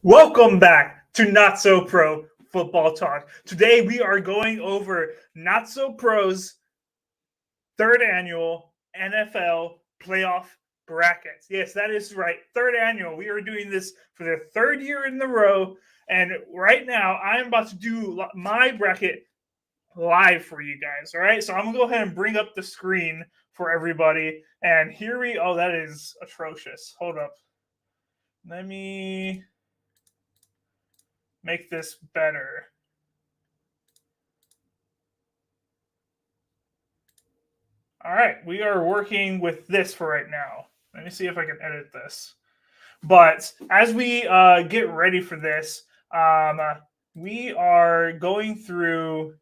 Welcome back to Not So Pro Football Talk. Today we are going over Not So Pro's third annual NFL playoff brackets. Yes, that is right. Third annual. We are doing this for the third year in a row. And right now I am about to do my bracket live for you guys. All right. So I'm going to go ahead and bring up the screen for everybody. And here we oh, that is atrocious. Hold up. Let me make this better. All right, we are working with this for right now. Let me see if I can edit this. But as we get ready for this, we are going through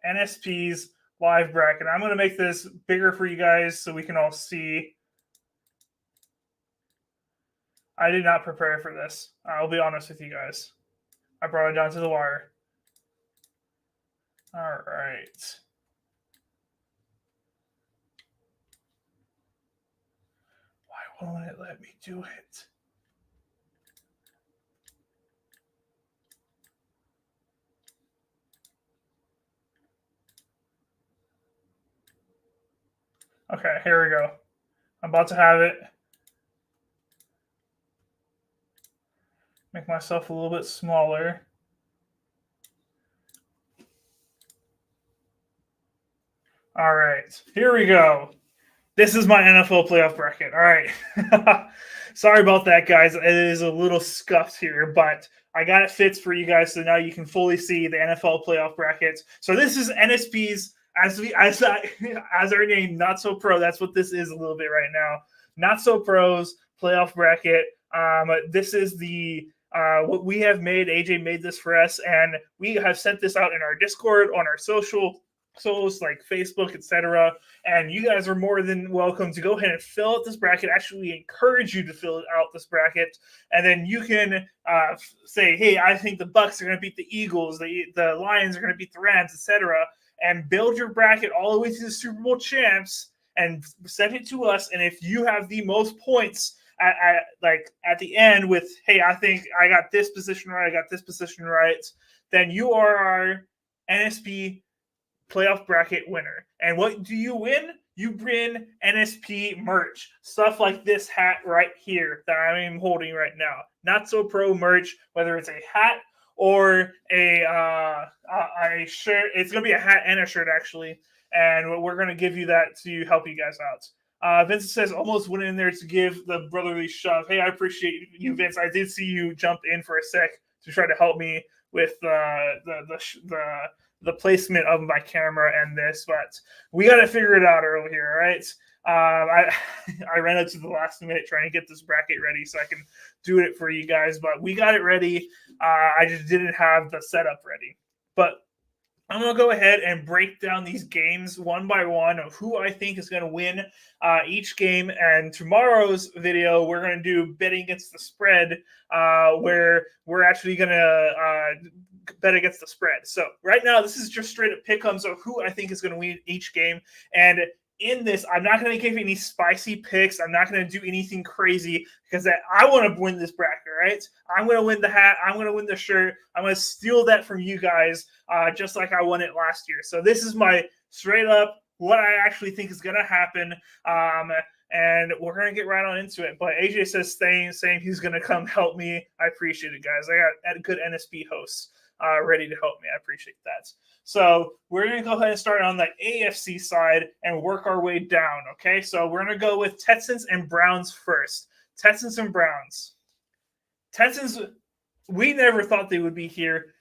NSP's live bracket. I'm going to make this bigger for you guys so we can all see. I did not prepare for this. I'll be honest with you guys. I brought it down to the wire. All right. Why won't it let me do it? Okay, here we go. I'm about to have it. Make myself a little bit smaller. All right, here we go. This is my NFL playoff bracket. All right. Sorry about that, guys. It is a little scuffed here, but I got it fixed for you guys, so now you can fully see the NFL playoff brackets. So this is NSP's as our name, Not So Pro. That's what this is a little bit right now. Not So Pro's playoff bracket. This is the what we have made. AJ made this for us, and we have sent this out in our Discord, on our socials like Facebook, etc. And you guys are more than welcome to go ahead and fill out this bracket. Actually, we encourage you to fill out this bracket, and then you can say, "Hey, I think the Bucks are going to beat the Eagles, the Lions are going to beat the Rams, etc." And build your bracket all the way to the Super Bowl champs, and send it to us. And if you have the most points at the end with, "Hey, I think I got this position right, I got this position right," then you are our NSP playoff bracket winner. And what do you win? You win NSP merch. Stuff like this hat right here that I'm holding right now. Not So Pro merch, whether it's a hat or a shirt. It's going to be a hat and a shirt, actually. And we're going to give you that to help you guys out. Vincent says, almost went in there to give the brotherly shove. Hey, I appreciate you, Vince. I did see you jump in for a sec to try to help me with the placement of my camera and this, but we got to figure it out early here, all right? I ran up to the last minute trying to get this bracket ready so I can do it for you guys, but we got it ready. I just didn't have the setup ready. But I'm going to go ahead and break down these games one by one of who I think is going to win each game. And tomorrow's video, we're going to do betting against the spread, where we're actually going to bet against the spread. So right now, this is just straight up pick'ems of who I think is going to win each game. And in this, I'm not going to give any spicy picks. I'm not going to do anything crazy because I want to win this bracket, right? I'm going to win the hat. I'm going to win the shirt. I'm going to steal that from you guys, just like I won it last year. So this is my straight up what I actually think is going to happen. And we're going to get right on into it. But AJ says saying he's going to come help me. I appreciate it, guys. I got good NSP hosts ready to help me. I appreciate that. So we're going to go ahead and start on the AFC side and work our way down, okay? So we're going to go with Texans and Browns first. Texans and Browns. Texans, we never thought they would be here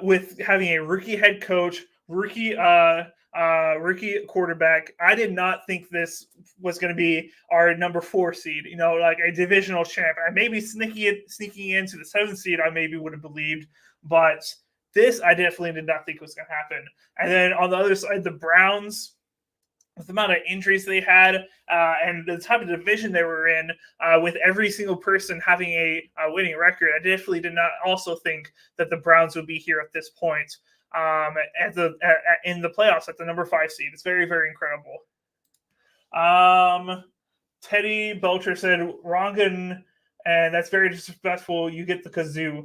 with having a rookie head coach, rookie quarterback. I did not think this was going to be our number 4 seed, like a divisional champ. I maybe sneaking into the 7th seed, I maybe would have believed, but this I definitely did not think was going to happen. And then on the other side, the Browns, with the amount of injuries they had and the type of division they were in, with every single person having a winning record, I definitely did not also think that the Browns would be here at this point in the playoffs at the number 5 seed. It's very, very incredible. Teddy Belcher said Rongan and that's very disrespectful. You get the kazoo.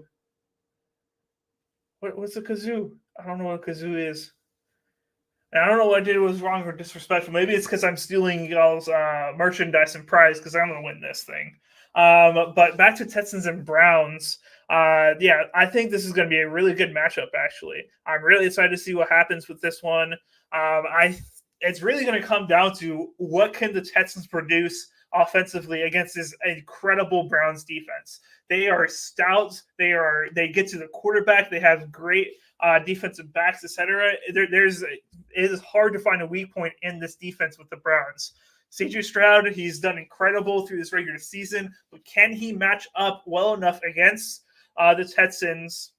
What's a kazoo? I don't know what a kazoo is. And I don't know what I did was wrong or disrespectful. Maybe it's because I'm stealing y'all's merchandise and prize because I'm going to win this thing. But back to Texans and Browns. Yeah, I think this is going to be a really good matchup, actually. I'm really excited to see what happens with this one. It's really going to come down to what can the Texans produce offensively against this incredible Browns defense. They are stout. They get to the quarterback. They have great defensive backs, etc. It is hard to find a weak point in this defense with the Browns. CJ Stroud, he's done incredible through this regular season, but can he match up well enough against the Texans?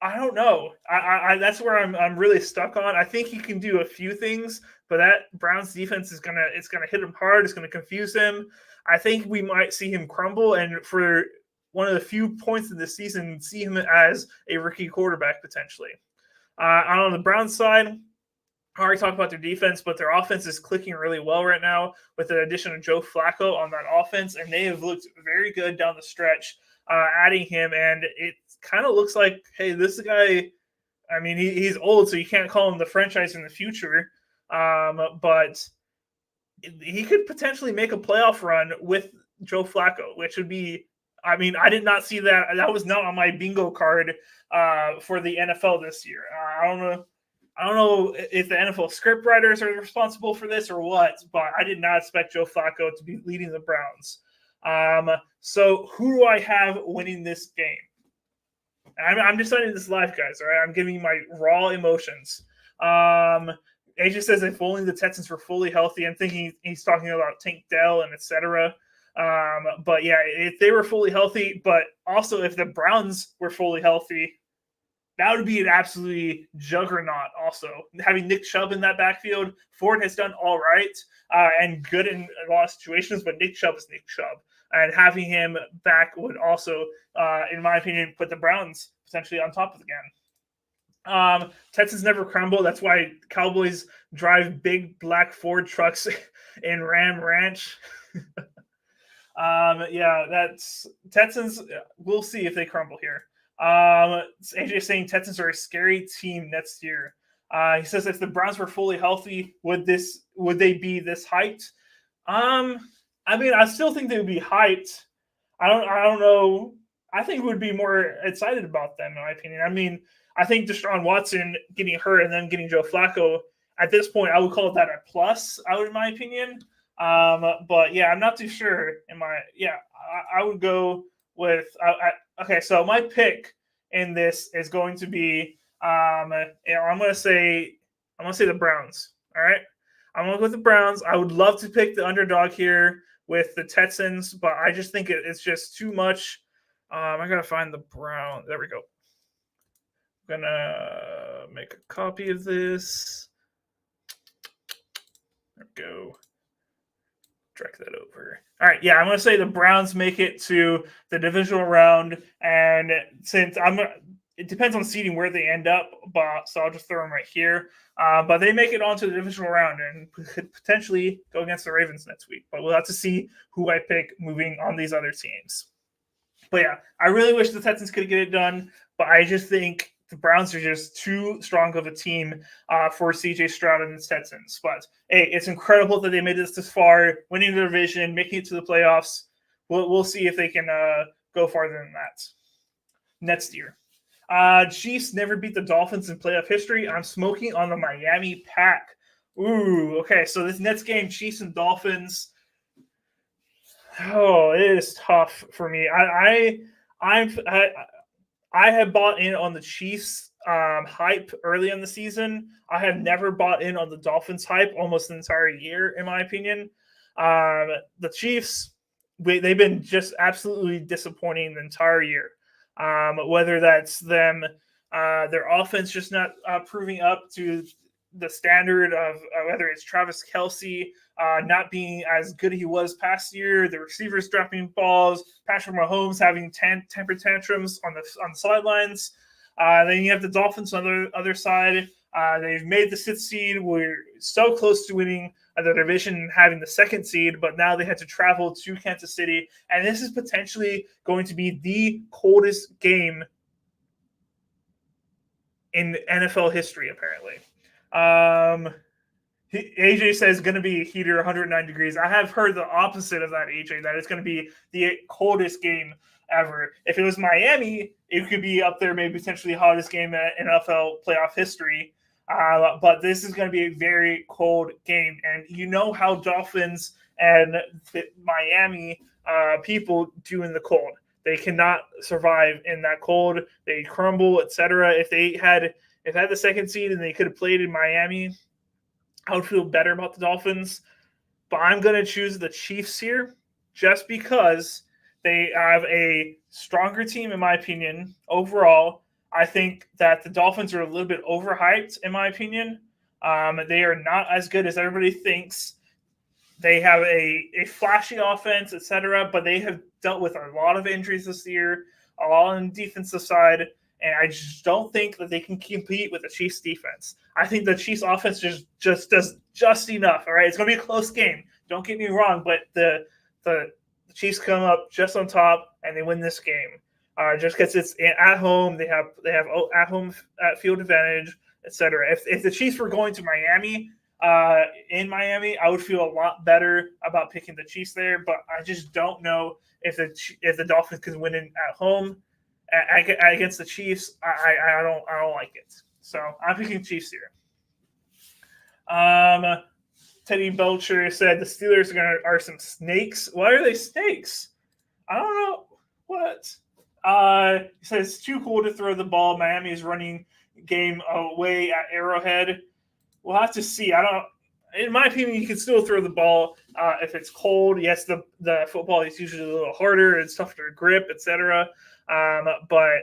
I don't know. That's where I'm really stuck on. I think he can do a few things, but that Browns defense is gonna hit him hard. It's gonna confuse him. I think we might see him crumble, and for one of the few points in the season, see him as a rookie quarterback potentially. On the Browns side, I already talked about their defense, but their offense is clicking really well right now with the addition of Joe Flacco on that offense, and they have looked very good down the stretch, adding him, and it kind of looks like, hey, this guy, I mean, he's old, so you can't call him the franchise in the future, but he could potentially make a playoff run with Joe Flacco, which would be, I mean, I did not see that. That was not on my bingo card for the NFL this year. I don't know if the NFL script writers are responsible for this or what, but I did not expect Joe Flacco to be leading the Browns. So who do I have winning this game? I'm deciding this live, guys. All right, I'm giving you my raw emotions. AJ says if only the Texans were fully healthy. I'm thinking he's talking about Tank Dell and etc. But yeah, if they were fully healthy, but also if the Browns were fully healthy, that would be an absolutely juggernaut. Also, having Nick Chubb in that backfield, Ford has done all right and good in a lot of situations, but Nick Chubb is Nick Chubb. And having him back would also, in my opinion, put the Browns potentially on top again. Texans never crumble. That's why Cowboys drive big black Ford trucks in Ram Ranch. Yeah, that's Texans. We'll see if they crumble here. AJ is saying Texans are a scary team next year. He says if the Browns were fully healthy, would they be this hyped? I mean, I still think they would be hyped. I don't know. I think would be more excited about them, in my opinion. I mean, I think Deshaun Watson getting hurt and then getting Joe Flacco, at this point, I would call that a plus, in my opinion. But yeah, I'm not too sure. I would go with okay. So my pick in this is going to be I'm going to say the Browns. All right, I'm going to go with the Browns. I would love to pick the underdog here with the Texans, but I just think it's just too much. I gotta find the Browns. There we go. I'm gonna make a copy of this. There we go. Drag that over. All right, yeah, I'm going to say the Browns make it to the divisional round, and since it depends on seeding where they end up, so I'll just throw them right here. But they make it onto the divisional round and could potentially go against the Ravens next week. But we'll have to see who I pick moving on these other teams. But yeah, I really wish the Texans could get it done, but I just think the Browns are just too strong of a team for CJ Stroud and the Texans. But hey, it's incredible that they made this far, winning the division, making it to the playoffs. We'll see if they can go farther than that next year. Chiefs never beat the Dolphins in playoff history. I'm smoking on the Miami Pack. Ooh, okay. So this next game, Chiefs and Dolphins. Oh, it is tough for me. I have bought in on the Chiefs hype early in the season. I have never bought in on the Dolphins hype almost the entire year, in my opinion. The Chiefs, they've been just absolutely disappointing the entire year. Whether that's them, their offense just not proving up to the standard of whether it's Travis Kelce not being as good as he was past year, the receivers dropping balls, Patrick Mahomes having temper tantrums on the sidelines. Then you have the Dolphins on the other side. They've made the 6th seed. We're so close to winning the division and having the 2nd seed, but now they had to travel to Kansas City, and this is potentially going to be the coldest game in NFL history, apparently. AJ says going to be a heater, 109 degrees. I have heard the opposite of that, AJ, that it's going to be the coldest game ever. If it was Miami, it could be up there, maybe potentially hottest game in NFL playoff history. But this is going to be a very cold game. And you know how Dolphins and Miami people do in the cold. They cannot survive in that cold. They crumble, etc. If they had the 2nd seed and they could have played in Miami, I would feel better about the Dolphins. But I'm going to choose the Chiefs here just because they have a stronger team, in my opinion. Overall, I think that the Dolphins are a little bit overhyped, in my opinion. They are not as good as everybody thinks. They have a flashy offense, etc., but they have dealt with a lot of injuries this year, a lot on the defensive side, and I just don't think that they can compete with the Chiefs' defense. I think the Chiefs' offense just does just enough. All right, it's going to be a close game. Don't get me wrong, but the Chiefs come up just on top and they win this game. Just because it's at home, they have at home field advantage, etc. If the Chiefs were going to Miami, in Miami, I would feel a lot better about picking the Chiefs there. But I just don't know if the Dolphins can win at home against the Chiefs. I don't like it. So I'm picking Chiefs here. Teddy Belcher said the Steelers are some snakes. Why are they snakes? I don't know. What? He says it's too cool to throw the ball. Miami is running game away at Arrowhead. We'll have to see. In my opinion, you can still throw the ball if it's cold. Yes, the football is usually a little harder. It's tougher to grip, etc. But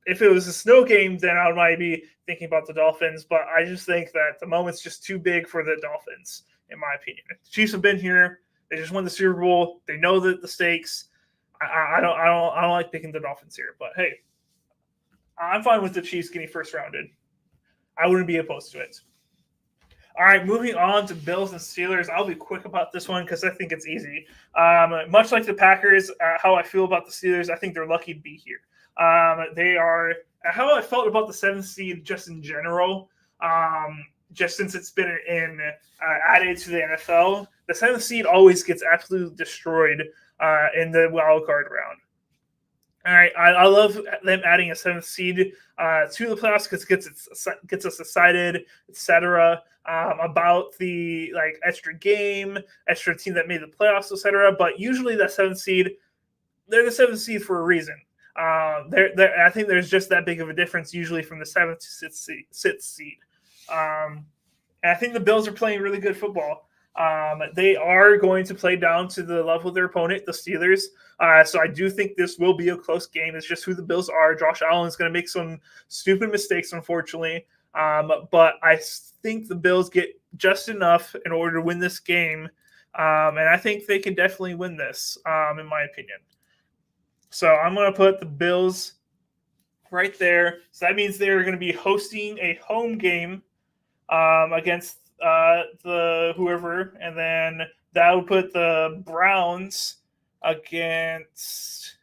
if it was a snow game, then I might be thinking about the Dolphins. But I just think that the moment's just too big for the Dolphins, in my opinion. The Chiefs have been here. They just won the Super Bowl. They know the stakes. I don't like picking the Dolphins here. But hey, I'm fine with the Chiefs getting first rounded. I wouldn't be opposed to it. All right, moving on to Bills and Steelers. I'll be quick about this one because I think it's easy. Much like the Packers, how I feel about the Steelers, I think they're lucky to be here. They are how I felt about the 7th seed just in general. Just since it's been added to the NFL, the 7th seed always gets absolutely destroyed in the wild card round. All right, I love them adding a 7th seed to the playoffs because it gets us excited, etc. About the extra game, extra team that made the playoffs, etc. But usually that 7th seed, they're the 7th seed for a reason. I think there's just that big of a difference usually from the 7th to 6th seed. And I think the Bills are playing really good football. They are going to play down to the level of their opponent, the Steelers. So I do think this will be a close game. It's just who the Bills are. Josh Allen is going to make some stupid mistakes, unfortunately. But I think the Bills get just enough in order to win this game. And I think they can definitely win this, in my opinion. So I'm going to put the Bills right there. So that means they're going to be hosting a home game against the whoever, and then that would put the Browns against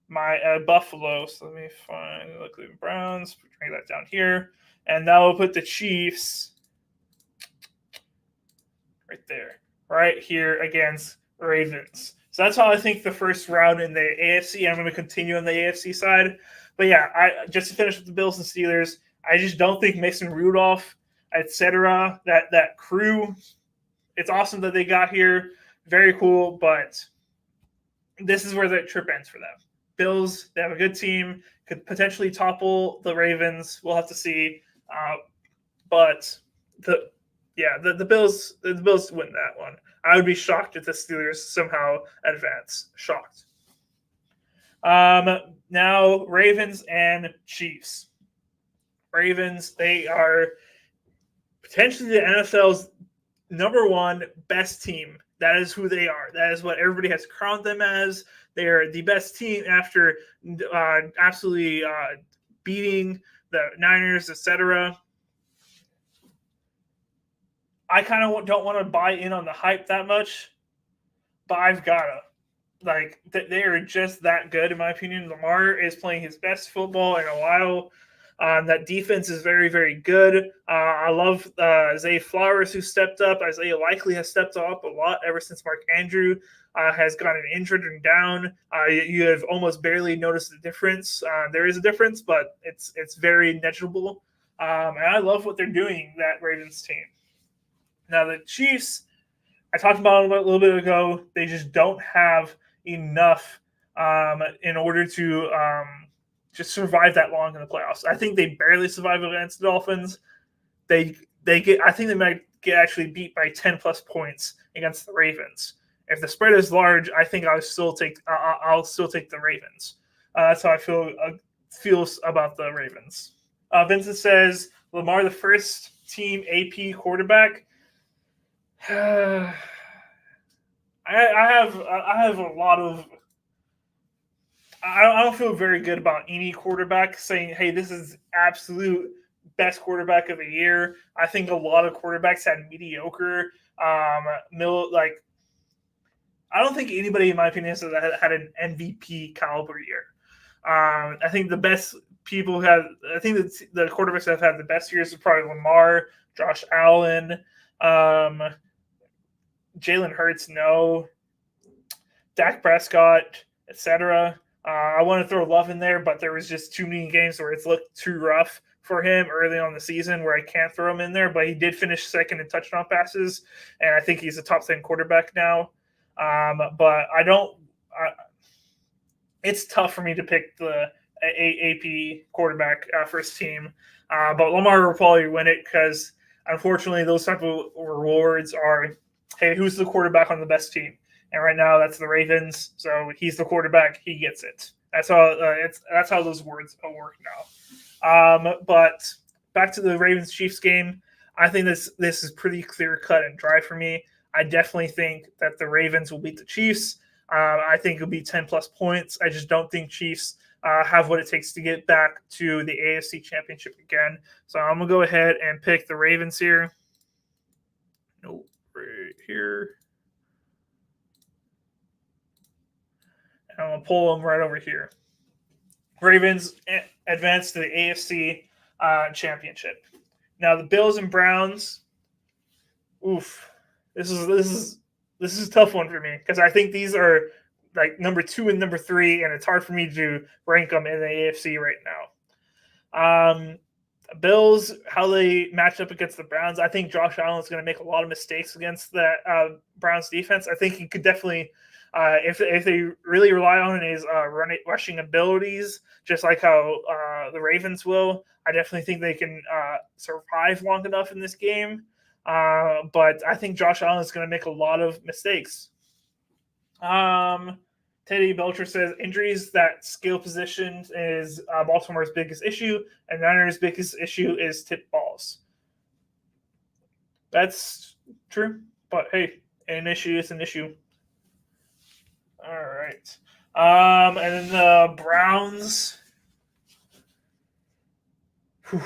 my Buffalo. So let me find the Cleveland Browns. Bring that down here, and that will put the Chiefs right there, right here against Ravens. So that's how I think the first round in the AFC. I'm going to continue on the AFC side, but yeah, I just to finish with the Bills and Steelers. I just don't think Mason Rudolph, etc., that crew, it's awesome that they got here. Very cool, but this is where the trip ends for them. Bills, they have a good team, could potentially topple the Ravens. We'll have to see. But the Bills win that one. I would be shocked if the Steelers somehow advance. Shocked. Now, Ravens and Chiefs. Ravens, they are potentially the NFL's number one best team. That is who they are. That is what everybody has crowned them as. They are the best team after absolutely beating the Niners, etc. I kind of don't want to buy in on the hype that much, but I've got to. Like, they are just that good, in my opinion. Lamar is playing his best football in a while. That defense is very, very good. I love Zay Flowers, who stepped up. Isaiah Likely has stepped up a lot ever since Mark Andrew has gotten injured and down. You have almost barely noticed the difference. There is a difference, but it's very negligible. And I love what they're doing, that Ravens team. Now, the Chiefs, I talked about a little bit ago, they just don't have enough in order to just survive that long in the playoffs. I think they barely survive against the Dolphins. I think they might get actually beat by 10 plus points against the Ravens. If the spread is large, I think I'll still take the Ravens. That's how I feels about the Ravens. Vincent says Lamar, the first team AP quarterback. I have a lot of. I don't feel very good about any quarterback saying, "Hey, this is absolute best quarterback of the year." I think a lot of quarterbacks had mediocre. I don't think anybody, in my opinion, has had an MVP caliber year. I think the best people have. I think the quarterbacks that have had the best years are probably Lamar, Josh Allen, Jalen Hurts, no, Dak Prescott, etc. I want to throw Love in there, but there was just too many games where it's looked too rough for him early on the season where I can't throw him in there. But he did finish second in touchdown passes, and I think he's a top 10 quarterback now. But I don't. It's tough for me to pick the AP quarterback first team, but Lamar will probably win it because unfortunately those type of rewards are, hey, who's the quarterback on the best team? And right now, that's the Ravens. So he's the quarterback; he gets it. That's how those words work now. But back to the Ravens Chiefs game, I think this is pretty clear cut and dry for me. I definitely think that the Ravens will beat the Chiefs. I think it'll be 10 plus points. I just don't think Chiefs have what it takes to get back to the AFC Championship again. So I'm gonna go ahead and pick the Ravens here. Nope, right here. I'm going to pull them right over here. Ravens advance to the AFC Championship. Now the Bills and Browns. Oof, this is a tough one for me because I think these are like number 2 and number 3, and it's hard for me to rank them in the AFC right now. Bills, how they match up against the Browns. I think Josh Allen is going to make a lot of mistakes against the Browns defense. I think he could definitely. If they really rely on his rushing abilities, just like how the Ravens will, I definitely think they can survive long enough in this game. But I think Josh Allen is going to make a lot of mistakes. Teddy Belcher says injuries that skill positions is Baltimore's biggest issue, and Niners' biggest issue is tip balls. That's true, but hey, an issue is an issue. All right. And then the Browns. Whew.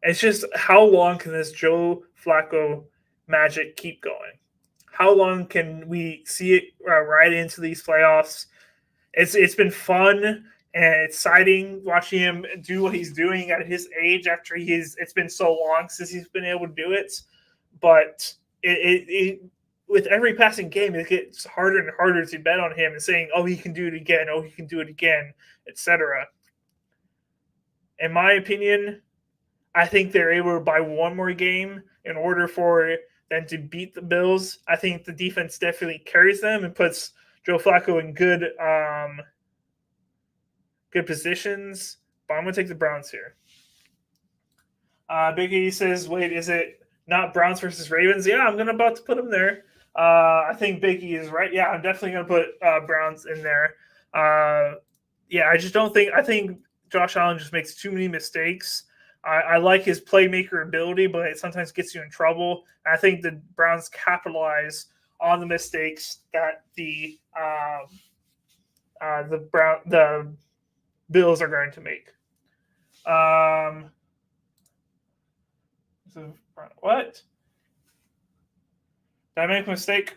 It's just how long can this Joe Flacco magic keep going? How long can we see it right into these playoffs? It's been fun and exciting watching him do what he's doing at his age after it's been so long since he's been able to do it. But with every passing game, it gets harder and harder to bet on him and saying, oh, he can do it again. Oh, he can do it again, etc. In my opinion, I think they're able to buy one more game in order for them to beat the Bills. I think the defense definitely carries them and puts Joe Flacco in good positions. But I'm going to take the Browns here. Big E says, wait, is it not Browns versus Ravens? Yeah, I'm about to put them there. I think Big E is right. Yeah, I'm definitely going to put Browns in there. Yeah, I just don't think – I think Josh Allen just makes too many mistakes. I like his playmaker ability, but it sometimes gets you in trouble. And I think the Browns capitalize on the mistakes that the Bills are going to make. What? Did I make a mistake?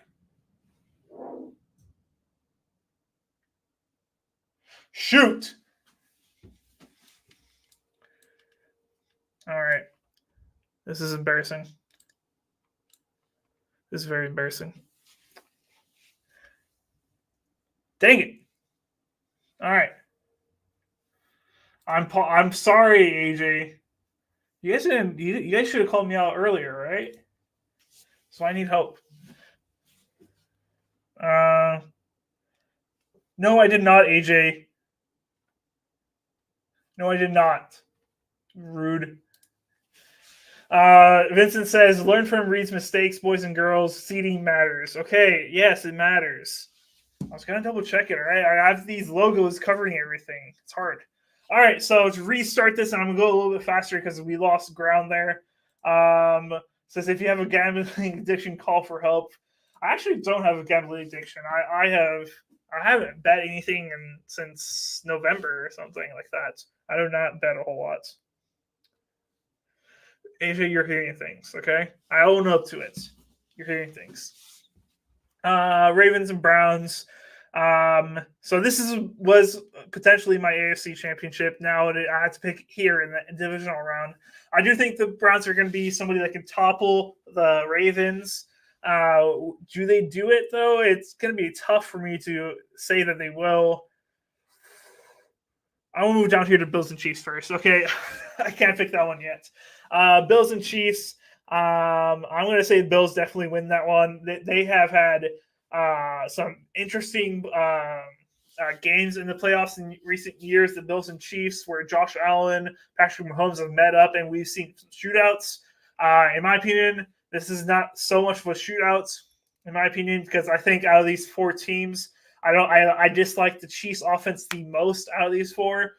Shoot! All right. This is embarrassing. This is very embarrassing. Dang it! All right. I'm sorry, AJ. You guys didn't. You guys should have called me out earlier, right? So I need help. No, I did not, AJ. No, I did not. Rude. Vincent says, learn from Reed's mistakes, boys and girls. Seeding matters. Okay, yes, it matters. I was going to double check it, all right? I have these logos covering everything. It's hard. All right, so to restart this, and I'm going to go a little bit faster because we lost ground there. Says, if you have a gambling addiction, call for help. I actually don't have a gambling addiction. I haven't bet anything since November or something like that. I do not bet a whole lot. AJ, you're hearing things, okay? I own up to it. You're hearing things. Ravens and Browns. So this was potentially my AFC championship. Now I had to pick here in the divisional round. I do think the Browns are going to be somebody that can topple the Ravens. Do they do it, though? It's going to be tough for me to say that they will. I'm going to move down here to Bills and Chiefs first. Okay, I can't pick that one yet. Bills and Chiefs. I'm going to say the Bills definitely win that one. They have had some interesting games in the playoffs in recent years. The Bills and Chiefs, where Josh Allen, Patrick Mahomes have met up, and we've seen shootouts. In my opinion, this is not so much of a shootout, in my opinion, because I think out of these four teams, I dislike the Chiefs offense the most out of these four.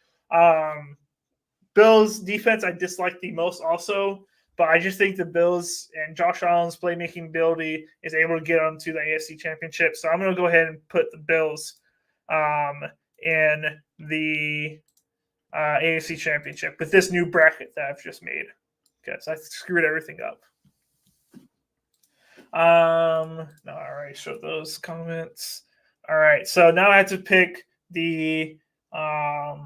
Bills defense I dislike the most also, but I just think the Bills and Josh Allen's playmaking ability is able to get them to the AFC Championship. So I'm going to go ahead and put the Bills in the AFC Championship with this new bracket that I've just made. Okay, so I screwed everything up. No, I already showed those comments. All right, so now I have to pick the let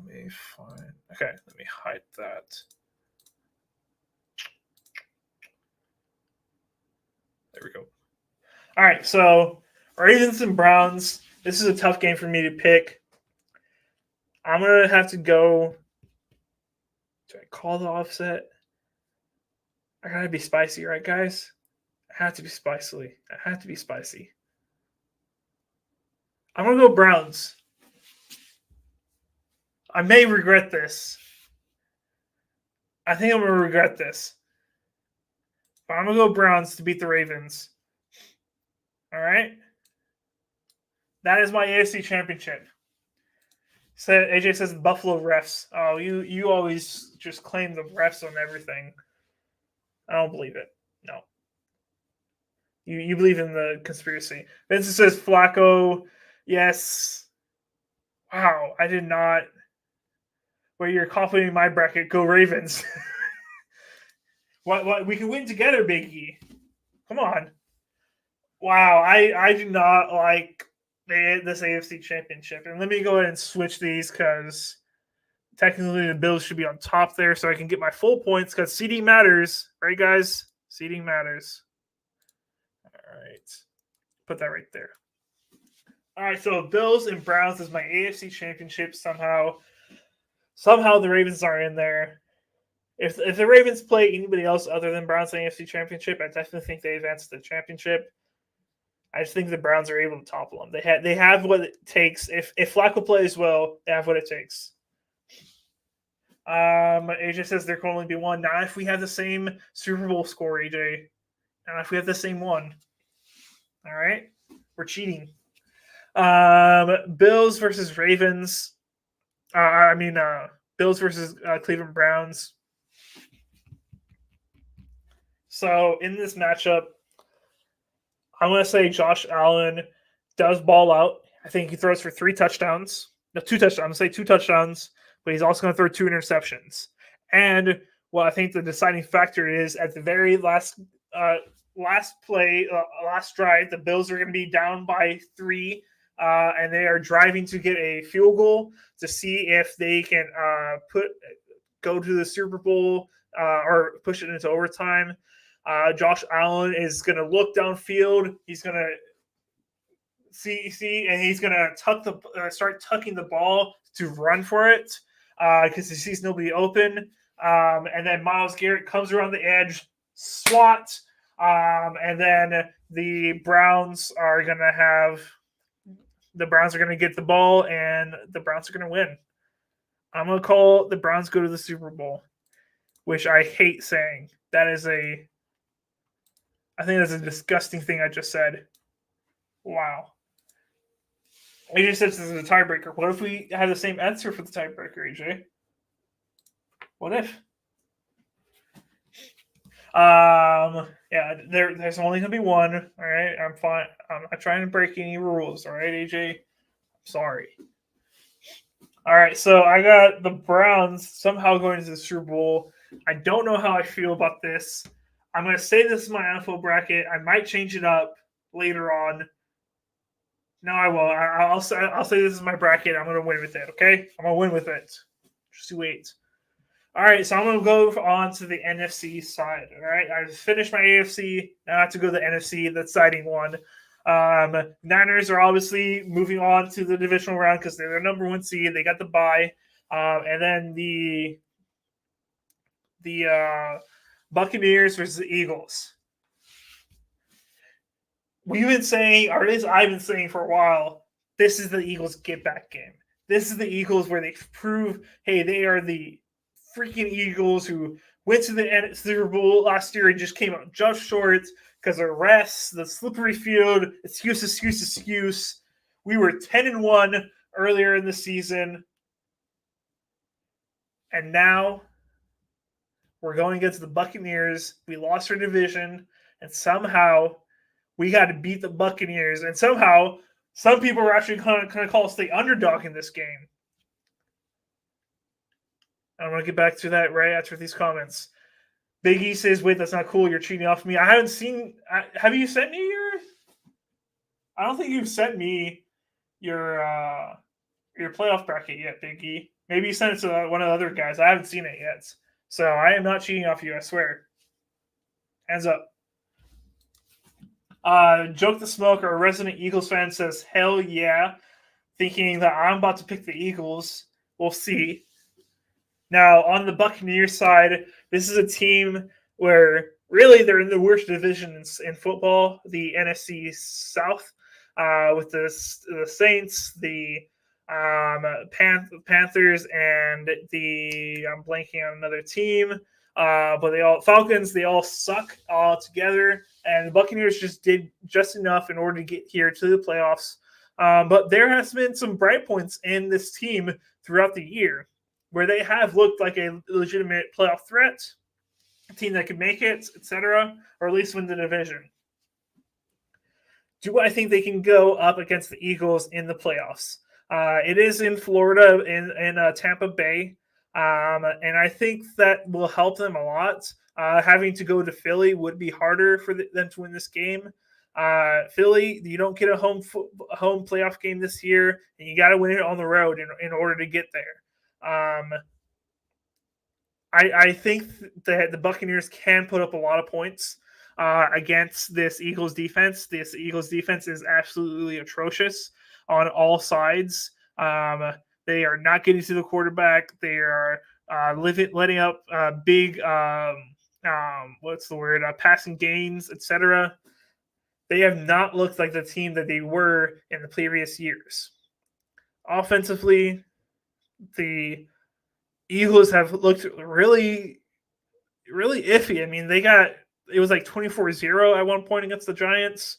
me find. Okay, let me hide that. There we go. All right, so Ravens and Browns. This is a tough game for me to pick. I'm gonna have to go. Do I call the offset? I gotta be spicy, right, guys? I have to be spicy. I have to be spicy. I'm going to go Browns. I may regret this. I think I'm going to regret this. But I'm going to go Browns to beat the Ravens. All right? That is my AFC Championship. AJ says the Buffalo refs. Oh, you always just claim the refs on everything. I don't believe it. No. You believe in the conspiracy. Vincent says Flacco. Yes. Wow, I did not. Where you're confident my bracket, go Ravens. What? We can win together, Biggie. Come on. Wow, I do not like this AFC Championship. And let me go ahead and switch these because technically the Bills should be on top there so I can get my full points because seeding matters. Right, guys? Seeding matters. All right. Put that right there. All right, so Bills and Browns is my AFC Championship somehow. Somehow the Ravens are in there. If the Ravens play anybody else other than Browns in the AFC Championship, I definitely think they advance to the championship. I just think the Browns are able to topple them. They have what it takes. If Flacco plays well, they have what it takes. AJ says there can only be one. Not if we have the same Super Bowl score, AJ. Not if we have the same one. All right? We're cheating. Bills versus Ravens. Bills versus Cleveland Browns. So in this matchup, I'm going to say Josh Allen does ball out. I think he throws for 3 touchdowns. No, 2 touchdowns. I'm going to say 2 touchdowns. but he's also going to throw 2 interceptions. And what I think the deciding factor is at the very last play, last drive, the Bills are going to be down by 3, and they are driving to get a field goal to see if they can go to the Super Bowl or push it into overtime. Josh Allen is going to look downfield. He's going to see, and he's going to start tucking the ball to run for it because he sees nobody open. And then Myles Garrett comes around the edge, swat, and then the Browns are going to get the ball, and the Browns are going to win. I'm going to call the Browns go to the Super Bowl, which I hate saying. I think that's a disgusting thing I just said. Wow. AJ says this is a tiebreaker. What if we have the same answer for the tiebreaker, AJ? What if? Yeah, there's only going to be one. All right, I'm fine. I'm not trying to break any rules. All right, AJ? I'm sorry. All right, so I got the Browns somehow going to the Super Bowl. I don't know how I feel about this. I'm going to say this is my NFL bracket. I might change it up later on. No, I won't. I'll say this is my bracket. I'm going to win with it, okay? I'm going to win with it. Just wait. All right, so I'm going to go on to the NFC side, all right? I finished my AFC. Now I have to go to the NFC, the exciting one. Niners are obviously moving on to the divisional round because they're the number 1 seed. They got the bye. And then the Buccaneers versus the Eagles. We've been saying, or at least I've been saying for a while, this is the Eagles' get-back game. This is the Eagles where they prove, hey, they are the freaking Eagles who went to the Super Bowl last year and just came out just short because of refs, the slippery field, excuse. We were 10-1 earlier in the season, and now we're going against the Buccaneers. We lost our division, and somehow we got to beat the Buccaneers. And somehow some people are actually going to call us the underdog in this game. I'm going to get back to that right after these comments. Big E says, wait, that's not cool. You're cheating off me. I haven't seen – have you sent me your – I don't think you've sent me your playoff bracket yet, Big E. Maybe you sent it to one of the other guys. I haven't seen it yet. So I am not cheating off you, I swear. Hands up. Joke the Smoke, our resident Eagles fan, says, hell yeah, thinking that I'm about to pick the Eagles. We'll see. Now, on the Buccaneers side, this is a team where really they're in the worst division in football, the NFC South, with the Saints, the Panthers, and I'm blanking on another team. But Falcons, they all suck all together. And the Buccaneers just did just enough in order to get here to the playoffs. But there has been some bright points in this team throughout the year where they have looked like a legitimate playoff threat, a team that could make it, etc., or at least win the division. Do I think they can go up against the Eagles in the playoffs? It is in Florida, in Tampa Bay, and I think that will help them a lot. Having to go to Philly would be harder for them to win this game. Philly, you don't get a home playoff game this year, and you got to win it on the road in order to get there. I think that the Buccaneers can put up a lot of points against this Eagles defense. This Eagles defense is absolutely atrocious on all sides. They are not getting to the quarterback. They are letting up big passing gains, etc. They have not looked like the team that they were in the previous years. Offensively, the Eagles have looked really, really iffy. I mean, it was like 24-0 at one point against the Giants,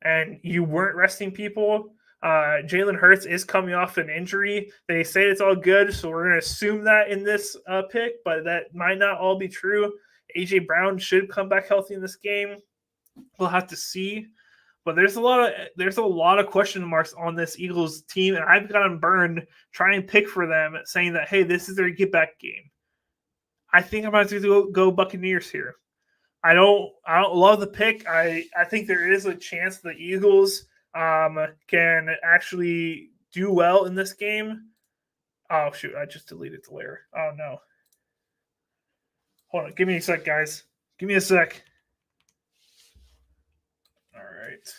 and you weren't resting people. Jalen Hurts is coming off an injury. They say it's all good, so we're going to assume that in this pick, but that might not all be true. A.J. Brown should come back healthy in this game. We'll have to see. But there's a lot of question marks on this Eagles team, and I've gotten burned trying to pick for them, saying that, hey, this is their get back game. I think I'm going to go Buccaneers here. I don't love the pick. I think there is a chance the Eagles can actually do well in this game. Oh shoot! I just deleted the layer. Oh no! Hold on. Give me a sec, guys. Give me a sec. All right.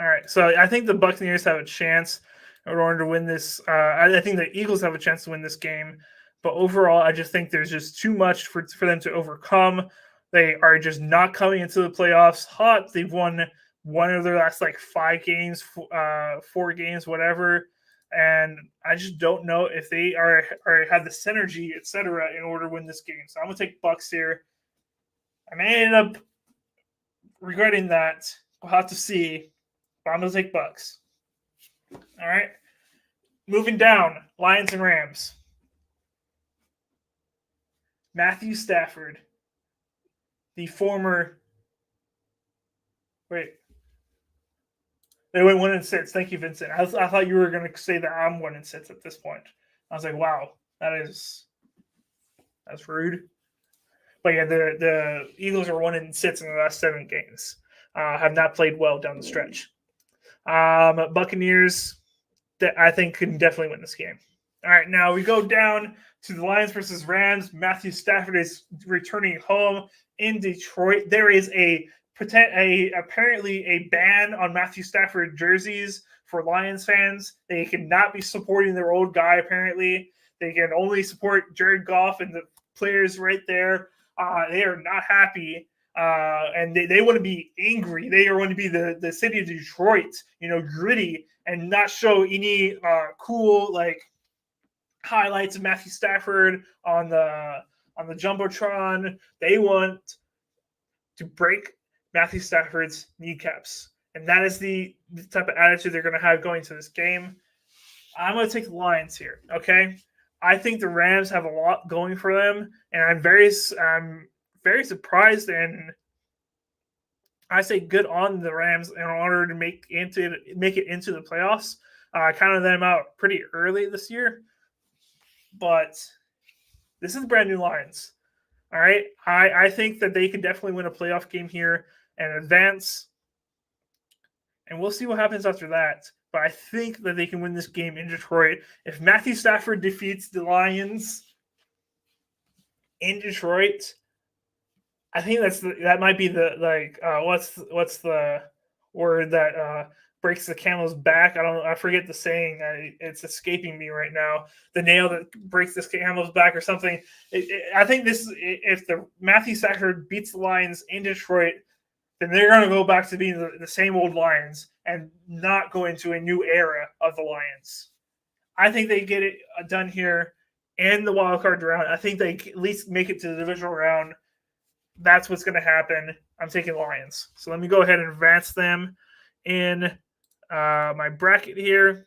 All right. So I think the Buccaneers have a chance in order to win this. I think the Eagles have a chance to win this game. But overall, I just think there's just too much for them to overcome. They are just not coming into the playoffs hot. They've won one of their last 5 games, 4 games, whatever. And I just don't know if they have the synergy, etc., in order to win this game. So I'm gonna take Bucks here. I may end up regretting that. We'll have to see. But I'm gonna take Bucks. All right. Moving down, Lions and Rams. Matthew Stafford, the former. Wait. They went 1-6. Thank you, Vincent. I thought you were going to say that I'm 1-6 at this point. I was like, wow, that's rude. But yeah, the Eagles are 1-6 in the last 7 games. Have not played well down the stretch. Buccaneers, I think, can definitely win this game. All right, now we go down to the Lions versus Rams. Matthew Stafford is returning home in Detroit. There is apparently a ban on Matthew Stafford jerseys for Lions fans. They cannot be supporting their old guy, apparently. They can only support Jared Goff and the players right there. They are not happy. And they want to be angry. They want to be the city of Detroit, gritty, and not show any cool highlights of Matthew Stafford on the Jumbotron. They want to break Matthew Stafford's kneecaps. And that is the type of attitude they're going to have going to this game. I'm going to take the Lions here, okay? I think the Rams have a lot going for them, and I'm very surprised, and I say good on the Rams in order to make it into the playoffs. I counted them out pretty early this year, but this is brand new Lions. All right, I think that they can definitely win a playoff game here and advance, and we'll see what happens after that. But I think that they can win this game in Detroit. If Matthew Stafford defeats the Lions in Detroit, I think that might be what's the word that breaks the camel's back? I forget the saying. It's escaping me right now. The nail that breaks this camel's back or something. I think if the Matthew Stafford beats the Lions in Detroit, then they're going to go back to being the same old Lions and not go into a new era of the Lions. I think they get it done here in the wild card round. I think they at least make it to the divisional round. That's what's going to happen. I'm taking Lions. So let me go ahead and advance them in my bracket here.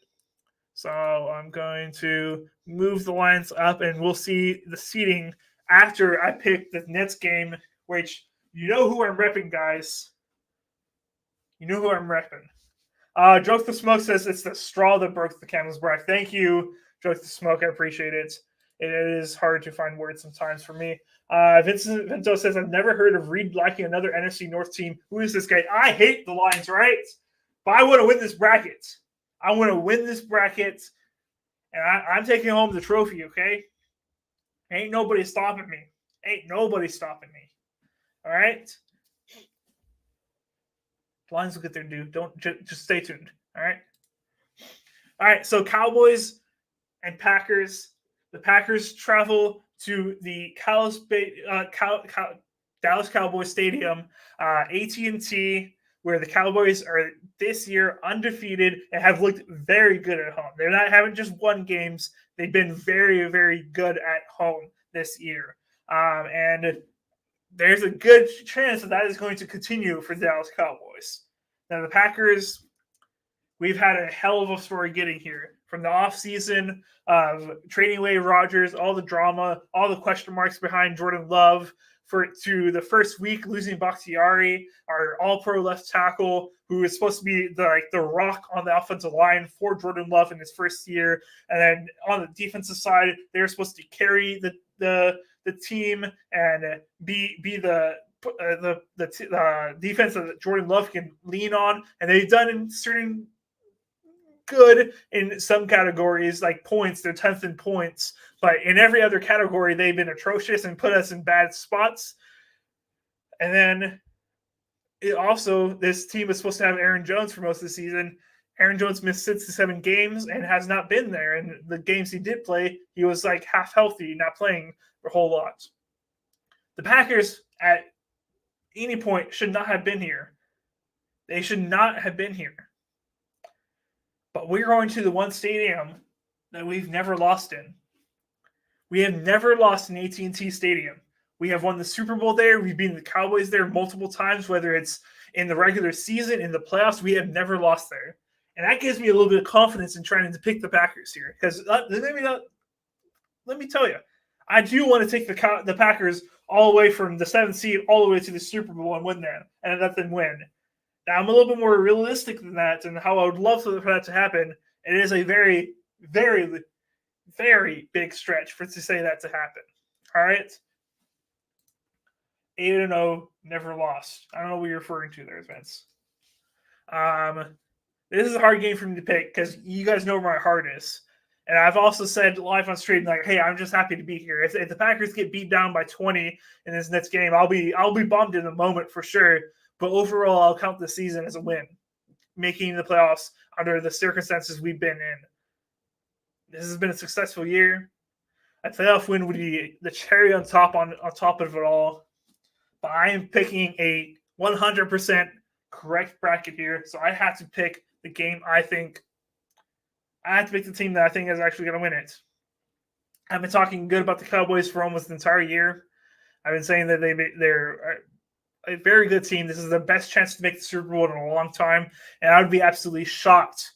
So I'm going to move the Lions up, and we'll see the seeding after I pick the Nets game, which you know who I'm repping, guys. You know who I'm repping. Joke the Smoke says it's the straw that broke the camel's back. Thank you, Joke the Smoke. I appreciate it. It is hard to find words sometimes for me. Vincent Vento says, I've never heard of Reed liking another NFC North team. Who is this guy? I hate the Lions, right? But I want to win this bracket. And I'm taking home the trophy, okay? Ain't nobody stopping me. All right? Lions will get their due. Just stay tuned. All right? All right, so Cowboys and Packers. The Packers travel to the Dallas Cowboys Stadium, AT&T, where the Cowboys are this year undefeated and have looked very good at home. Haven't just won games; they've been very, very good at home this year, and there's a good chance that is going to continue for the Dallas Cowboys. Now, the Packers, we've had a hell of a story getting here. from the offseason of trading away Rodgers, all the drama, all the question marks behind Jordan Love, to the first week losing Bakhtiari, our all-pro left tackle, who is supposed to be the rock on the offensive line for Jordan Love in his first year. And then on the defensive side, they're supposed to carry the team and be the defense that Jordan Love can lean on. And they've done in certain good in some categories, like points. They're 10th in points, but in every other category, they've been atrocious and put us in bad spots. And then this team was supposed to have Aaron Jones for most of the season. Aaron Jones missed 6 to 7 games and has not been there. And the games he did play, he was like half healthy, not playing a whole lot. The Packers at any point should not have been here. They should not have been here. But we're going to the one stadium that we've never lost in. We have never lost in AT&T Stadium. We have won the Super Bowl there. We've beaten the Cowboys there multiple times, whether it's in the regular season, in the playoffs. We have never lost there. And that gives me a little bit of confidence in trying to pick the Packers here. Because let me tell you, I do want to take the Packers all the way from the 7th seed all the way to the Super Bowl and win that, and let them win. Now, I'm a little bit more realistic than that, and how I would love for that to happen. It is a very, very, very big stretch to say that to happen. All right? 8-0, never lost. I don't know what you're referring to there, Vince. This is a hard game for me to pick because you guys know where my heart is. And I've also said live on stream, like, hey, I'm just happy to be here. If the Packers get beat down by 20 in this next game, I'll be bummed in the moment for sure. But overall, I'll count the season as a win, making the playoffs under the circumstances we've been in. This has been a successful year. A playoff win would be the cherry on top of it all. But I am picking a 100% correct bracket here, so I have to pick the game I have to pick the team that I think is actually going to win it. I've been talking good about the Cowboys for almost the entire year. I've been saying that they're a very good team. This is the best chance to make the Super Bowl in a long time, and I would be absolutely shocked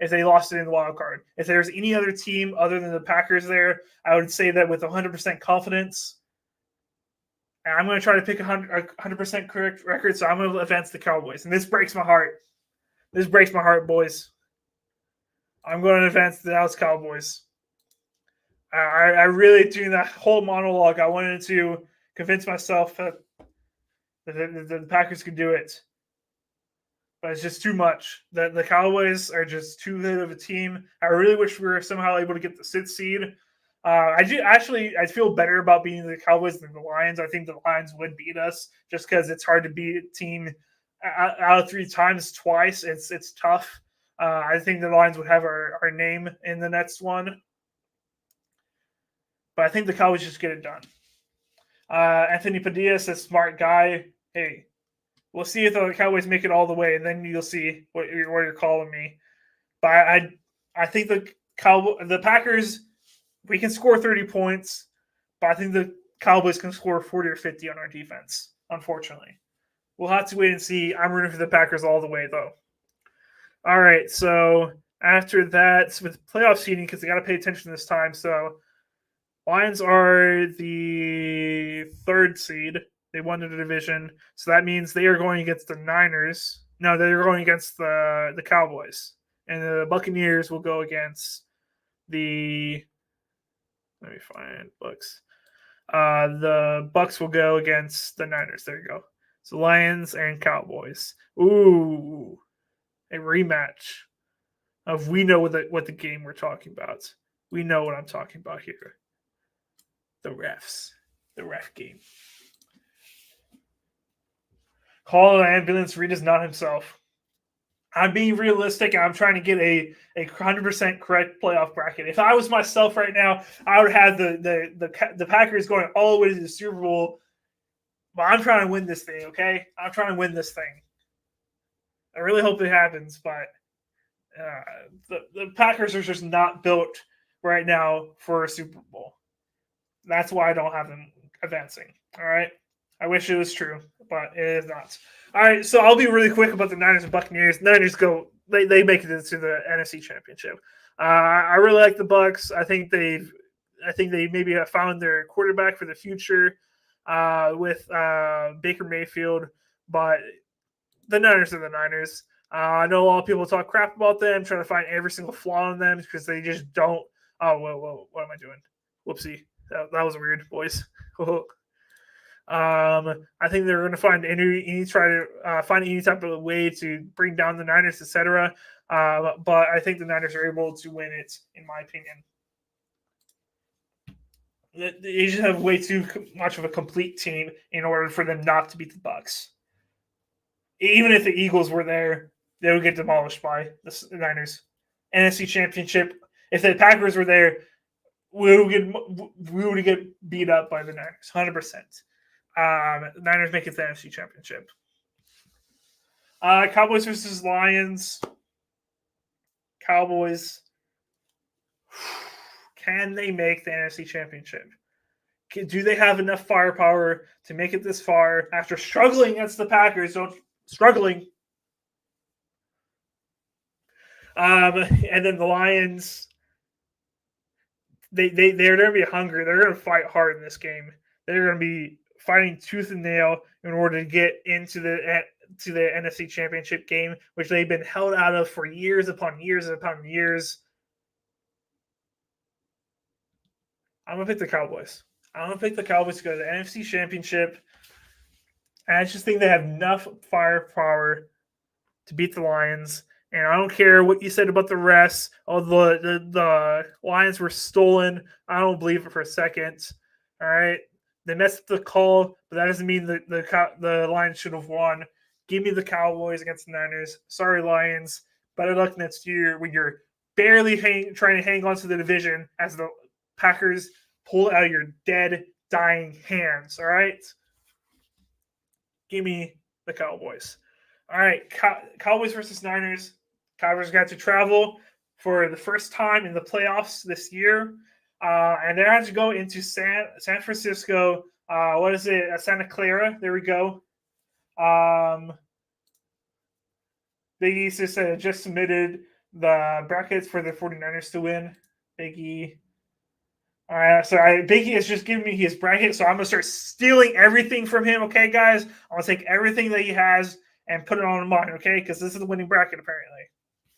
if they lost it in the wild card. If there's any other team other than the Packers there, I would say that with 100% confidence. And I'm going to try to pick a 100% correct record, so I'm going to advance the Cowboys. And this breaks my heart. This breaks my heart, boys. I'm going to advance the Dallas Cowboys. I really, during that whole monologue, I wanted to convince myself that the Packers could do it. But it's just too much. The Cowboys are just too good of a team. I really wish we were somehow able to get the 6th seed. I feel better about beating the Cowboys than the Lions. I think the Lions would beat us just because it's hard to beat a team out of 3 times twice. It's tough. I think the Lions would have our name in the next one. But I think the Cowboys just get it done. Anthony Padilla is a smart guy. Hey, we'll see if the Cowboys make it all the way, and then you'll see what you're calling me. But I think the Packers, we can score 30 points, but I think the Cowboys can score 40 or 50 on our defense, unfortunately. We'll have to wait and see. I'm rooting for the Packers all the way, though. All right, so after that, with playoff seeding, because they got to pay attention this time. So Lions are the 3rd seed. They won the division. So that means they are going against the Niners. No, they're going against the Cowboys. And the Buccaneers will go against the – let me find Bucks. The Bucks will go against the Niners. There you go. So Lions and Cowboys. Ooh. A rematch of we know what the game we're talking about. We know what I'm talking about here. The ref game. Call an ambulance. Reed is not himself. I'm being realistic, and I'm trying to get a 100% correct playoff bracket. If I was myself right now, I would have the Packers going all the way to the Super Bowl. But I'm trying to win this thing, okay? I'm trying to win this thing. I really hope it happens, but the Packers are just not built right now for a Super Bowl. That's why I don't have them advancing, all right? I wish it was true, but it is not. All right, so I'll be really quick about the Niners and Buccaneers. Niners go they make it to the NFC Championship. I really like the Bucs. I think they maybe have found their quarterback for the future with Baker Mayfield, but the Niners are the Niners. I know a lot of people talk crap about them, trying to find every single flaw in them because they just don't. Oh, whoa, what am I doing? Whoopsie. That was weird, boys. I think they're going to find find any type of way to bring down the Niners, etc. But I think the Niners are able to win it, in my opinion. They just have way too much of a complete team in order for them not to beat the Bucs. Even if the Eagles were there, they would get demolished by the Niners. NFC Championship. If the Packers were there, we would get beat up by the Niners, 100%. The Niners make it to the NFC Championship. Cowboys versus Lions. Cowboys. Can they make the NFC Championship? Do they have enough firepower to make it this far after struggling against the Packers? Struggling. And then the Lions, they're going to be hungry. They're going to fight hard in this game. They're going to be fighting tooth and nail in order to get into the NFC Championship game, which they've been held out of for years upon years upon years. I'm going to pick the Cowboys. I'm going to pick the Cowboys to go to the NFC Championship. And I just think they have enough firepower to beat the Lions. And I don't care what you said about the refs. Oh, the Lions were stolen. I don't believe it for a second. All right. They messed up the call, but that doesn't mean the Lions should have won. Give me the Cowboys against the Niners. Sorry, Lions. Better luck next year when you're barely trying to hang on to the division as the Packers pull it out of your dead, dying hands. All right? Give me the Cowboys. All right, Cowboys versus Niners. Cowboys got to travel for the first time in the playoffs this year. And they had to go into San Francisco. What is it? Santa Clara. There we go. Big E just submitted the brackets for the 49ers to win. Big E. All right, so Big E is just giving me his bracket, so I'm going to start stealing everything from him, okay, guys? I'm going to take everything that he has and put it on mine, okay? Because this is the winning bracket, apparently.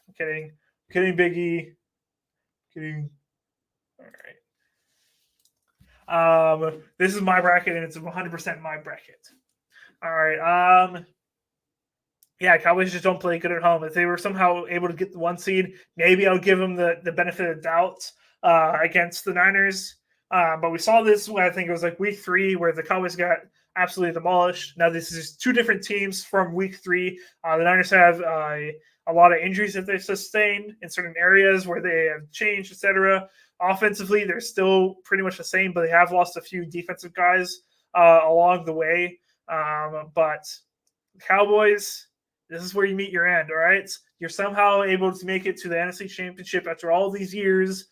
I'm kidding. Kidding, Big E. Kidding. All right. This is my bracket, and it's 100% my bracket. All right. Yeah, Cowboys just don't play good at home. If they were somehow able to get the 1 seed, maybe I would give them the benefit of the doubt against the Niners. But we saw this, I think it was like week 3, where the Cowboys got absolutely demolished. Now, this is 2 different teams from week 3. The Niners have a lot of injuries that they've sustained in certain areas where they have changed, etc. Offensively, they're still pretty much the same, but they have lost a few defensive guys along the way. But Cowboys, this is where you meet your end, all right? You're somehow able to make it to the NFC Championship after all these years,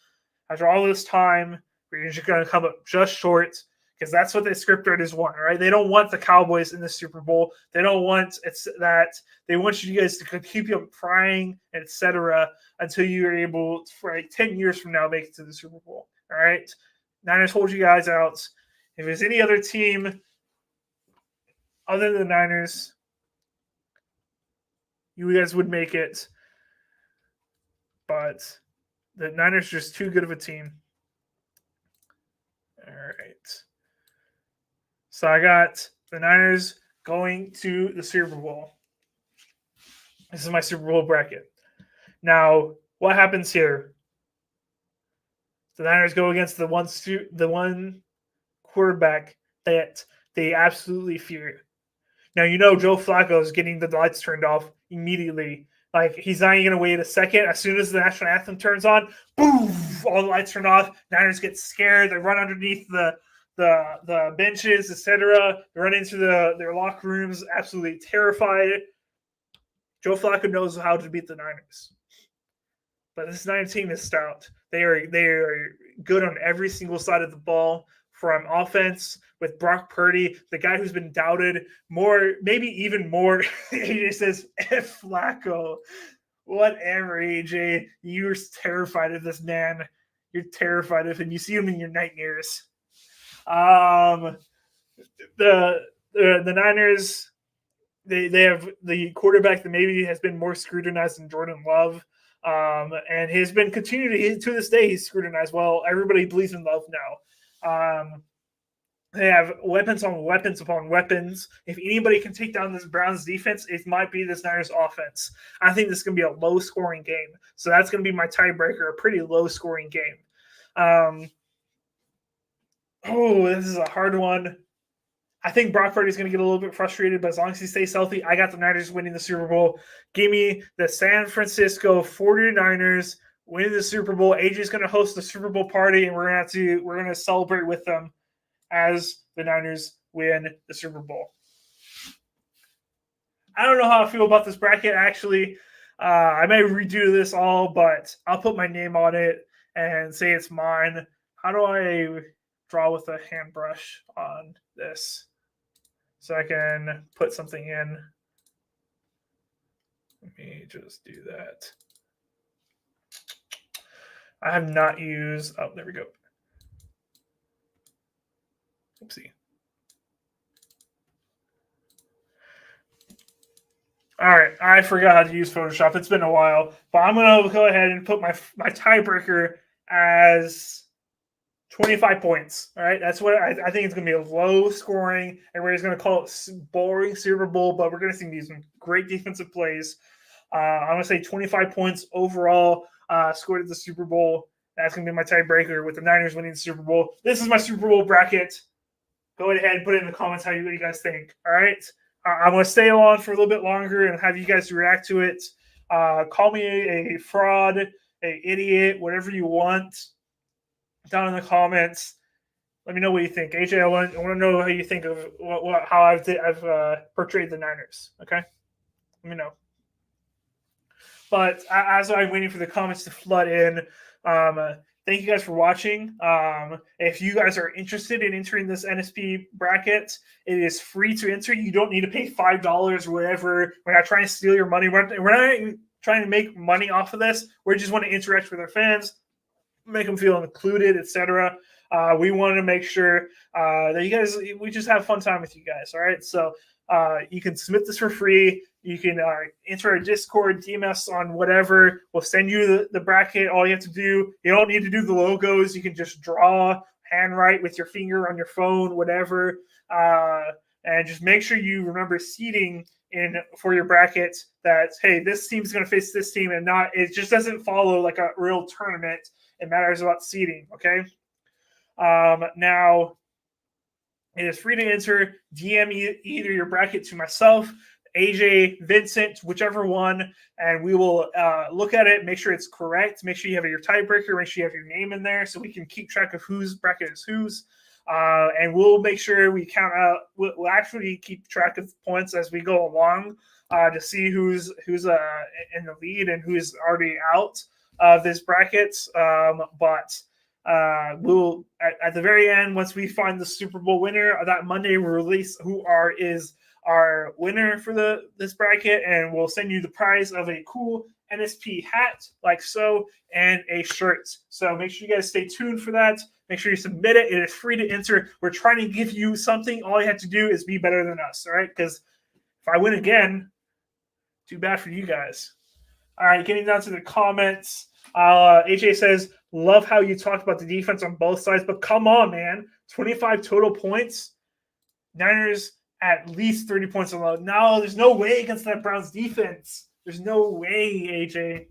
after all this time, where you're just going to come up just short, because that's what the script writers want, all right? They don't want the Cowboys in the Super Bowl. They don't want that. They want you guys to keep you crying, etc., until you are able to, for like 10 years from now, make it to the Super Bowl, all right? Niners hold you guys out. If there's any other team other than the Niners, you guys would make it. But the Niners are just too good of a team. All right. So I got the Niners going to the Super Bowl. This is my Super Bowl bracket. Now, what happens here? The Niners go against the one quarterback that they absolutely fear. Now, you know Joe Flacco is getting the lights turned off immediately. Like, he's not even going to wait a second. As soon as the national anthem turns on, boom, all the lights turn off. Niners get scared. They run underneath the benches, etc. They run into their locker rooms, absolutely terrified. Joe Flacco knows how to beat the Niners. But this Niners team is stout. They are good on every single side of the ball, from offense with Brock Purdy, the guy who's been doubted more, maybe even more. He just says, F Flacco. Whatever, AJ. You're terrified of this man. You're terrified of him. You see him in your nightmares. Um, the Niners, they have the quarterback that maybe has been more scrutinized than Jordan Love. And has been continuing to this day. He's scrutinized. Well, everybody believes in Love now. They have weapons on weapons upon weapons. If anybody can take down this Browns defense, it might be this Niners offense. I think this is going to be a low-scoring game. So that's going to be my tiebreaker, a pretty low-scoring game. This is a hard one. I think Brock Purdy is going to get a little bit frustrated, but as long as he stays healthy, I got the Niners winning the Super Bowl. Give me the San Francisco 49ers winning the Super Bowl. AJ's going to host the Super Bowl party, and we're going to celebrate with them as the Niners win the Super Bowl. I don't know how I feel about this bracket, actually. I may redo this all, but I'll put my name on it and say it's mine. How do I draw with a hand brush on this so I can put something in? Let me just do that. I have not used... Oh, there we go. Oopsie. All right, I forgot how to use Photoshop. It's been a while, but I'm going to go ahead and put my tiebreaker as 25 points. All right, that's what I think it's going to be a low scoring. Everybody's going to call it boring Super Bowl, but we're going to see these great defensive plays. I'm going to say 25 points overall scored at the Super Bowl. That's going to be my tiebreaker with the Niners winning the Super Bowl. This is my Super Bowl bracket. Go ahead and put it in the comments what you guys think. All right. I'm going to stay on for a little bit longer and have you guys react to it. Call me a fraud, an idiot, whatever you want down in the comments. Let me know what you think. AJ, I want to know how you think of how I've portrayed the Niners. Okay? Let me know. But as I'm waiting for the comments to flood in, thank you guys for watching. If you guys are interested in entering this NSP bracket, it is free to enter. You don't need to pay $5 or whatever. We're not trying to steal your money. We're not trying to make money off of this. We just want to interact with our fans, make them feel included, etc. We want to make sure that we just have a fun time with you guys. All right. So you can submit this for free. You can enter our Discord, DM us on whatever. We'll send you the bracket. All you have to do, you don't need to do the logos. You can just draw, handwrite with your finger on your phone, whatever. And just make sure you remember seeding in for your bracket that, hey, this team's going to face this team and not, it just doesn't follow like a real tournament. It matters about seeding, okay? Now, it is free to enter. DM either your bracket to myself, AJ, Vincent, whichever one, and we will look at it, make sure it's correct, make sure you have your tiebreaker, make sure you have your name in there so we can keep track of whose bracket is whose. And we'll make sure we count out, we'll actually keep track of points as we go along to see who's in the lead and who's already out of this bracket. But we'll at the very end, once we find the Super Bowl winner, that Monday we'll release who is our winner for this bracket, and we'll send you the prize of a cool NSP hat like so and a shirt. So make sure you guys stay tuned for that. Make sure you submit it. It is free to enter. We're trying to give you something. All you have to do is be better than us, all right? Because if I win again, too bad for you guys. All right, getting down to the comments. AJ says, love how you talked about the defense on both sides, but come on, man. 25 total points. Niners at least 30 points alone. No, there's no way against that Browns defense. There's no way, AJ.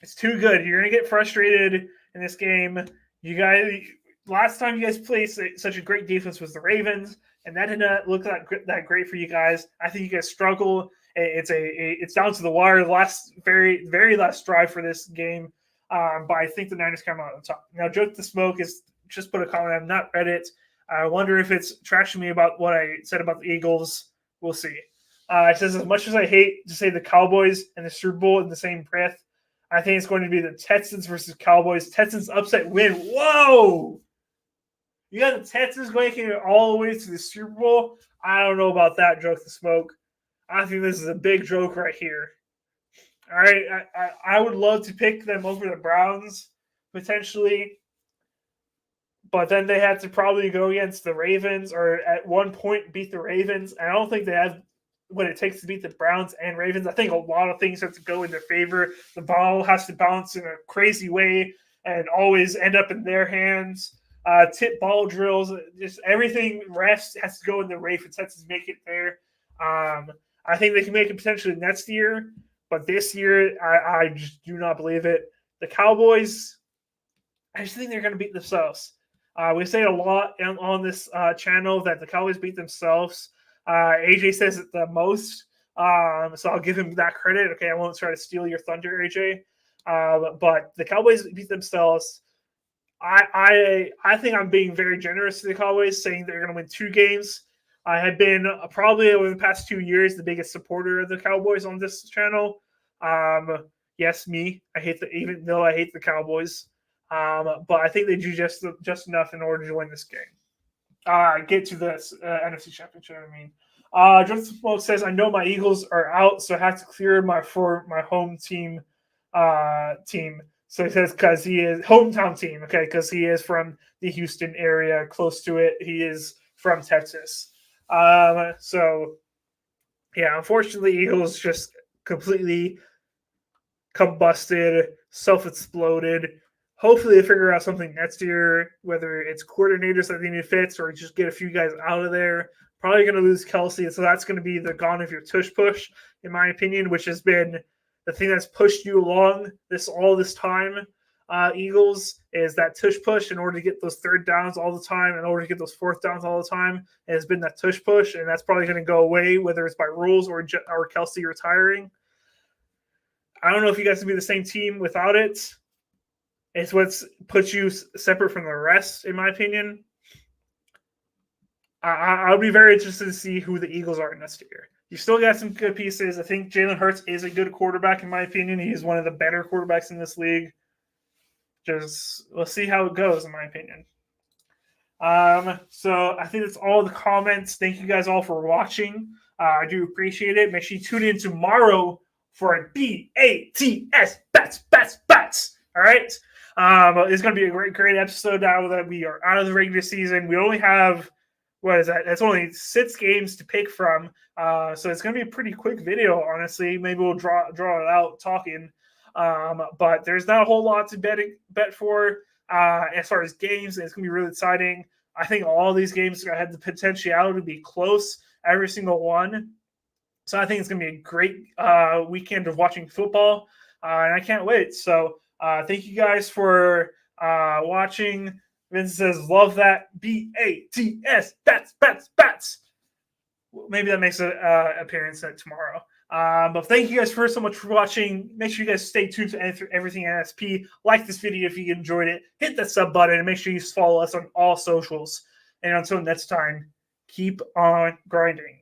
It's too good. You're going to get frustrated in this game. You guys, last time you guys played such a great defense was the Ravens, and that did not look that great for you guys. I think you guys struggle. It's down to the wire, the very, very last drive for this game. But I think the Niners come out on top. Now, Joke the Smoke is just put a comment. I've not read it. I wonder if it's trashing me about what I said about the Eagles. We'll see. It says, as much as I hate to say the Cowboys and the Super Bowl in the same breath, I think it's going to be the Texans versus Cowboys. Texans upset win. Whoa! You got the Texans going all the way to the Super Bowl? I don't know about that, Joke the Smoke. I think this is a big joke right here. All right, I would love to pick them over the Browns potentially, but then they had to probably go against the Ravens or at one point beat the Ravens. And I don't think they have what it takes to beat the Browns and Ravens. I think a lot of things have to go in their favor. The ball has to bounce in a crazy way and always end up in their hands. Tip ball drills, just everything. Refs has to go in the Ravens has to make it there. I think they can make it potentially next year, but this year I just do not believe it. The Cowboys, I just think they're going to beat themselves. We say a lot on this channel that the Cowboys beat themselves. AJ says it the most, so I'll give him that credit. Okay, I won't try to steal your thunder, AJ. But the Cowboys beat themselves. I think I'm being very generous to the Cowboys, saying they're going to win 2 games. I have been probably over the past 2 years the biggest supporter of the Cowboys on this channel. Yes, me. Even though I hate the Cowboys. But I think they do just enough in order to win this game. Get to this NFC Championship. Jonathan Smoke says, "I know my Eagles are out, so I have to clear my home team. So he says because he is hometown team, okay, because he is from the Houston area, close to it. He is from Texas. So yeah, unfortunately, Eagles just completely combusted, self-exploded. Hopefully they figure out something next year, whether it's coordinators that they need to fix or just get a few guys out of there. Probably going to lose Kelsey, so that's going to be the gone of your tush push, in my opinion, which has been the thing that's pushed you along all this time. Eagles is that tush push in order to get those third downs all the time, in order to get those fourth downs all the time. It has been that tush push, and that's probably going to go away, whether it's by rules or Kelsey retiring. I don't know if you guys can be the same team without it. It's what's puts you separate from the rest, in my opinion. I'll be very interested to see who the Eagles are next year. You still got some good pieces. I think Jalen Hurts is a good quarterback, in my opinion. He's one of the better quarterbacks in this league. We'll see how it goes, in my opinion. So I think that's all the comments. Thank you guys all for watching. I do appreciate it. Make sure you tune in tomorrow for a BATS bats. All right. It's going to be a great episode now that we are out of the regular season. We only have, what is that? That's only 6 games to pick from. So it's going to be a pretty quick video, honestly. Maybe we'll draw it out talking. But there's not a whole lot to bet for as far as games. It's going to be really exciting. I think all these games have the potentiality to be close, every single one. So I think it's going to be a great weekend of watching football. And I can't wait. So thank you guys for watching. Vince says, love that. BATS, bats. Maybe that makes an appearance tomorrow. But thank you guys so much for watching. Make sure you guys stay tuned to everything NSP. Like this video if you enjoyed it. Hit that sub button and make sure you follow us on all socials. And until next time, keep on grinding.